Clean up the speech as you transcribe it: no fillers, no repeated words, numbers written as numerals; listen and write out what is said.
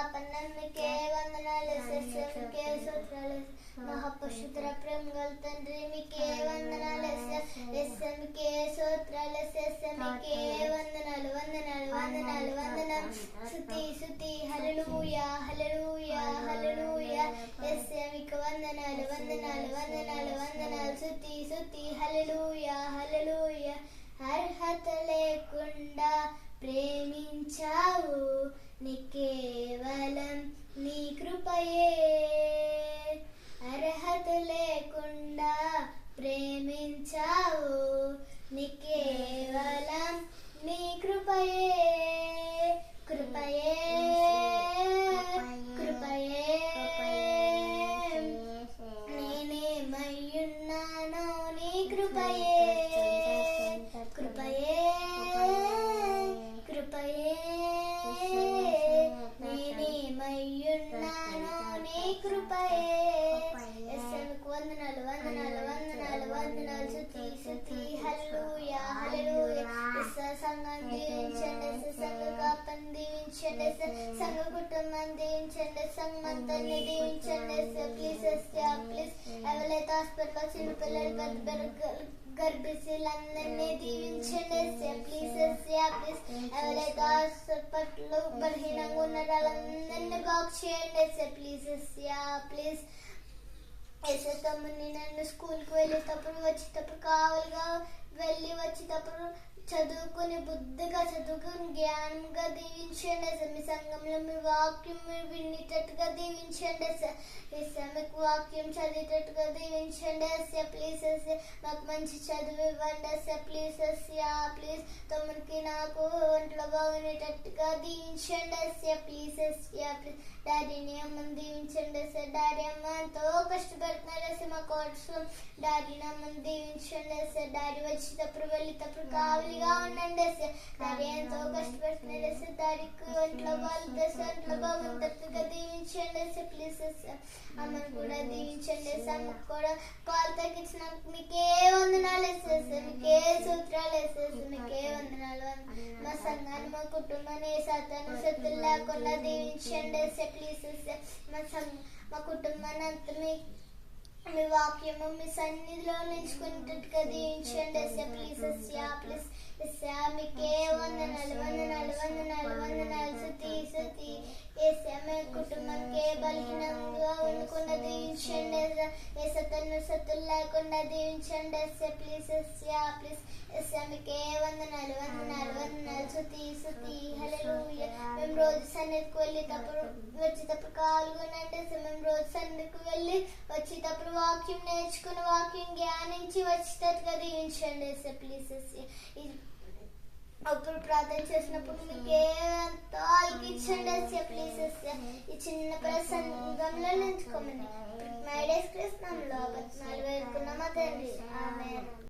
పాపన్నమ్మకే వందనాలు మీకే స్తోత్రాలు మహాపశుధర ప్రేమ గల తండ్రి మీకే వందనాలు మీకే స్తోత్రాలు మీకే వందనాలు వందనాలు వందనాలు వందనం స్తుతి స్తుతి హల్లెలూయా హల్లెలూయా హల్లెలూయా మీకు వందనాలు వందనాలు వందనాలు వందనాలు స్తుతి స్తుతి హల్లెలూయా హల్లెలూయా అర్హత లేకుండా ప్రేమించావు నీ కేవలం నీ కృపయే అర్హత లేకుండా ప్రేమించావు నీ కేవలం నీ కృపయే కృపయే కృపయే నేనేమయ్యున్నానో నీ కృపయే కృపయే కృపయే నేనేమయ్యున్నానో నీ కృపయే మీకు వందనాలు వందనాలు వందనాలు వందనాలు స్తుతి స్తుతి హల్లెలూయా హల్లెలూయా సంఘం దీవించండి సంఘ కాపని దీవించండి సంఘ కుటుంబం దీవించండి సంఘమంతాన్ని దీవించండి ప్లీజ్ ప్లీజ్ ఎవరైతే హాస్పిటల్ చిన్న పిల్లలు పెద్ద గర్భిణీలందరినీ దీవించండి ప్లీజ్ ప్లీజ్ ఎవరైతే హాస్పిటల్ బలహీనంగా ఉన్న వాళ్ళందరినీ బాగు చేయండి ప్లీజ్ ప్లీజ్ తమ్ముని నన్ను స్కూల్కి వెళ్ళేటప్పుడు వచ్చేటప్పుడు కావాలిగా వెళ్ళి వచ్చేటప్పుడు చదువుకుని బుద్ధిగా చదువుకుని జ్ఞానంగా దీవించండి మీ సంఘంలో మీ వాక్యం మీరు వినేటట్టుగా దీవించండి మీకు వాక్యం చదివేటట్టుగా దీవించండి ప్లీజ్ మాకు మంచి చదువు ఇవ్వండి ప్లీజ్ ప్లీజ్ తమ్మునికి నాకు ఒంట్లో బాగునేటట్టుగా దీవించండి ప్లీజ్ ప్లీజ్ డాడీని అమ్మని దీవించండి డాడీ అమ్మ ఎంతో కష్టపడుతున్నారు మా కోసం డాడీని అమ్మని దీవించండి డాడీ వచ్చేటప్పుడు వెళ్ళేటప్పుడు కావలిగా ఉండండి డాడీ ఎంతో కష్టపడుతున్నారు డాడీకి ఒంట్లో ఒంట్లో బాగుంటట్టుగా దీవించండి ప్లీజ్ అమ్మని కూడా దీవించండి అమ్మకు కూడా పాలు తగ్గించిన మీకే వందనాలు మీకే సూత్రాలు మీకే వందనాలు మా సంఘాన్ని మా కుటుంబాన్ని సాతాను శక్తులు లేకుండా దీవించండి ప్లీజ్ మా కుటుంబాన్ని అంతా మీ వాక్యము మీ సన్నిధిలో నిలుచుకునేటట్టుగా దీవించండి ప్లీజ్ ప్లీజ్ మీకే వందనాలు వందనాలు వందనాలు వందనాలు స్తుతి స్తుతి మీ కుటుంబంకే బలహీనంగా ఉండకుండా దీవించండి సతులు లేకుండా దీవించండి ప్లీజ్ ప్లీజ్ మీకే వందనాలు వందనాలు వందనాలు స్తుతి స్తుతి హల్లెలూయా మేము రోజు సన్నిధికి వెళ్ళేటప్పుడు వచ్చేటప్పుడు కాలుగునండి మేము రోజు సన్నిధికి వెళ్ళి వచ్చేటప్పుడు వాక్యం నేర్చుకుని వాక్యం జ్ఞానించి వచ్చేటట్టుగా దీవించండి ప్లీజ్ అప్పుడు ప్రార్థన చేసినప్పుడు మీకే ఎంతో ఆలకించండి ప్లీజ్ ఈ చిన్న ప్రసంగంలో నిలుచుకోమని మైడేస్ కృష్ణంలో 4 వేడుకున్నామా తండ్రి ఆమేన్.